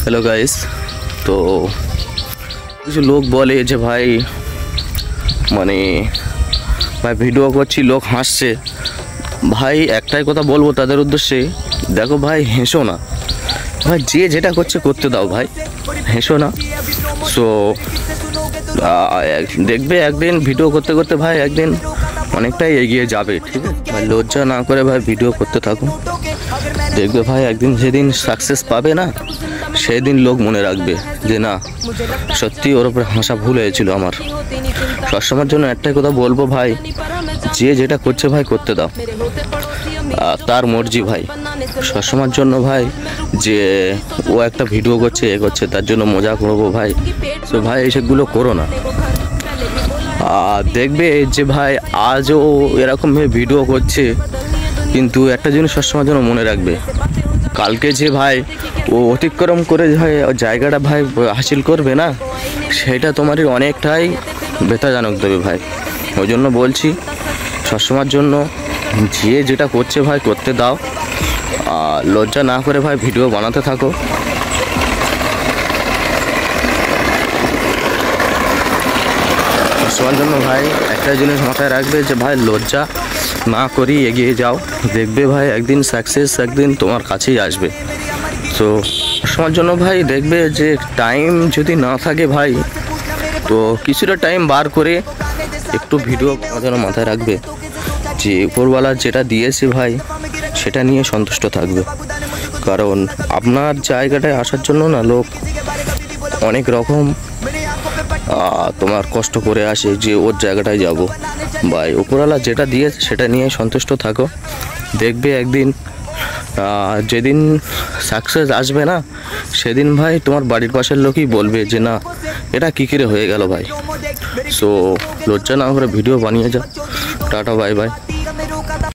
Hello guys. तो কিছু লোক বলে যে ভাই মানে ভাই ভিডিও করছি লোক হাসছে। ভাই একটাই কথা বলবো তাদের উদ্দেশ্যে, দেখো ভাই হেসো না ভাই, যে যেটা করছে করতে দাও ভাই, হেসো না। সো দেখবে একদিন ভিডিও করতে করতে ভাই একদিন অনেকটাই এগিয়ে যাবে, ঠিক আছে ভাই। লজ্জা না করে ভাই ভিডিও করতে থাকুন, দেখবে ভাই একদিন যেদিন সাকসেস পাবে না সেই দিন লোক মনে রাখবে যে না সত্যি ওর উপরে হাসা ভুল হয়েছিল আমার। সবসময়ের জন্য একটাই কথা বলবো ভাই, যে যেটা করছে ভাই করতে দাও, তার মর্জি ভাই। সবসময়ের জন্য ভাই যে ও একটা ভিডিও করছে এ করছে তার জন্য মজা করবো ভাই, তো ভাই এইসবগুলো করো না। দেখবে যে ভাই আজও এরকমভাবে ভিডিও করছে, কিন্তু একটা জিনিস সবসময়ের জন্য মনে রাখবে, কালকে যে ভাই ও অতিক্রম করে ভাই জায়গাটা ভাই হাসিল করবে না, সেটা তোমারই অনেকটাই ব্যথাজনক দেবে ভাই। ওই জন্য বলছি সবসময়ের জন্য যে যেটা করছে ভাই করতে দাও, লজ্জা না করে ভাই ভিডিও বানাতে থাকো। সবার জন্য ভাই একটা জিনিস মাথায় রাখবে যে ভাই লজ্জা না করি এগিয়ে যাও, দেখবে ভাই একদিন সাকসেস একদিন তোমার কাছেই আসবে। তো সবার জন্য ভাই দেখবে যে টাইম যদি না থাকে ভাই, তো কিছুটা টাইম বার করে একটু ভিডিও যেন মাথায় রাখবে যে উপরওয়ালা যেটা দিয়েছে ভাই সেটা নিয়ে সন্তুষ্ট থাকবে। কারণ আপনার জায়গাটায় আসার জন্য না লোক অনেক রকম তোমার কষ্ট করে আসে যে ওর জায়গাটায় যাব ভাই। উপরওয়ালা যেটা দিয়েছে সেটা নিয়ে সন্তুষ্ট থাকো, দেখবে একদিন যেদিন সাকসেস আসবে না সেদিন ভাই তোমার বাড়ির পাশের লোকই বলবে যে না এটা কী করে হয়ে গেল ভাই। সো লজ্জা না করে ভিডিও বানিয়ে যাও। Tata, bye bye.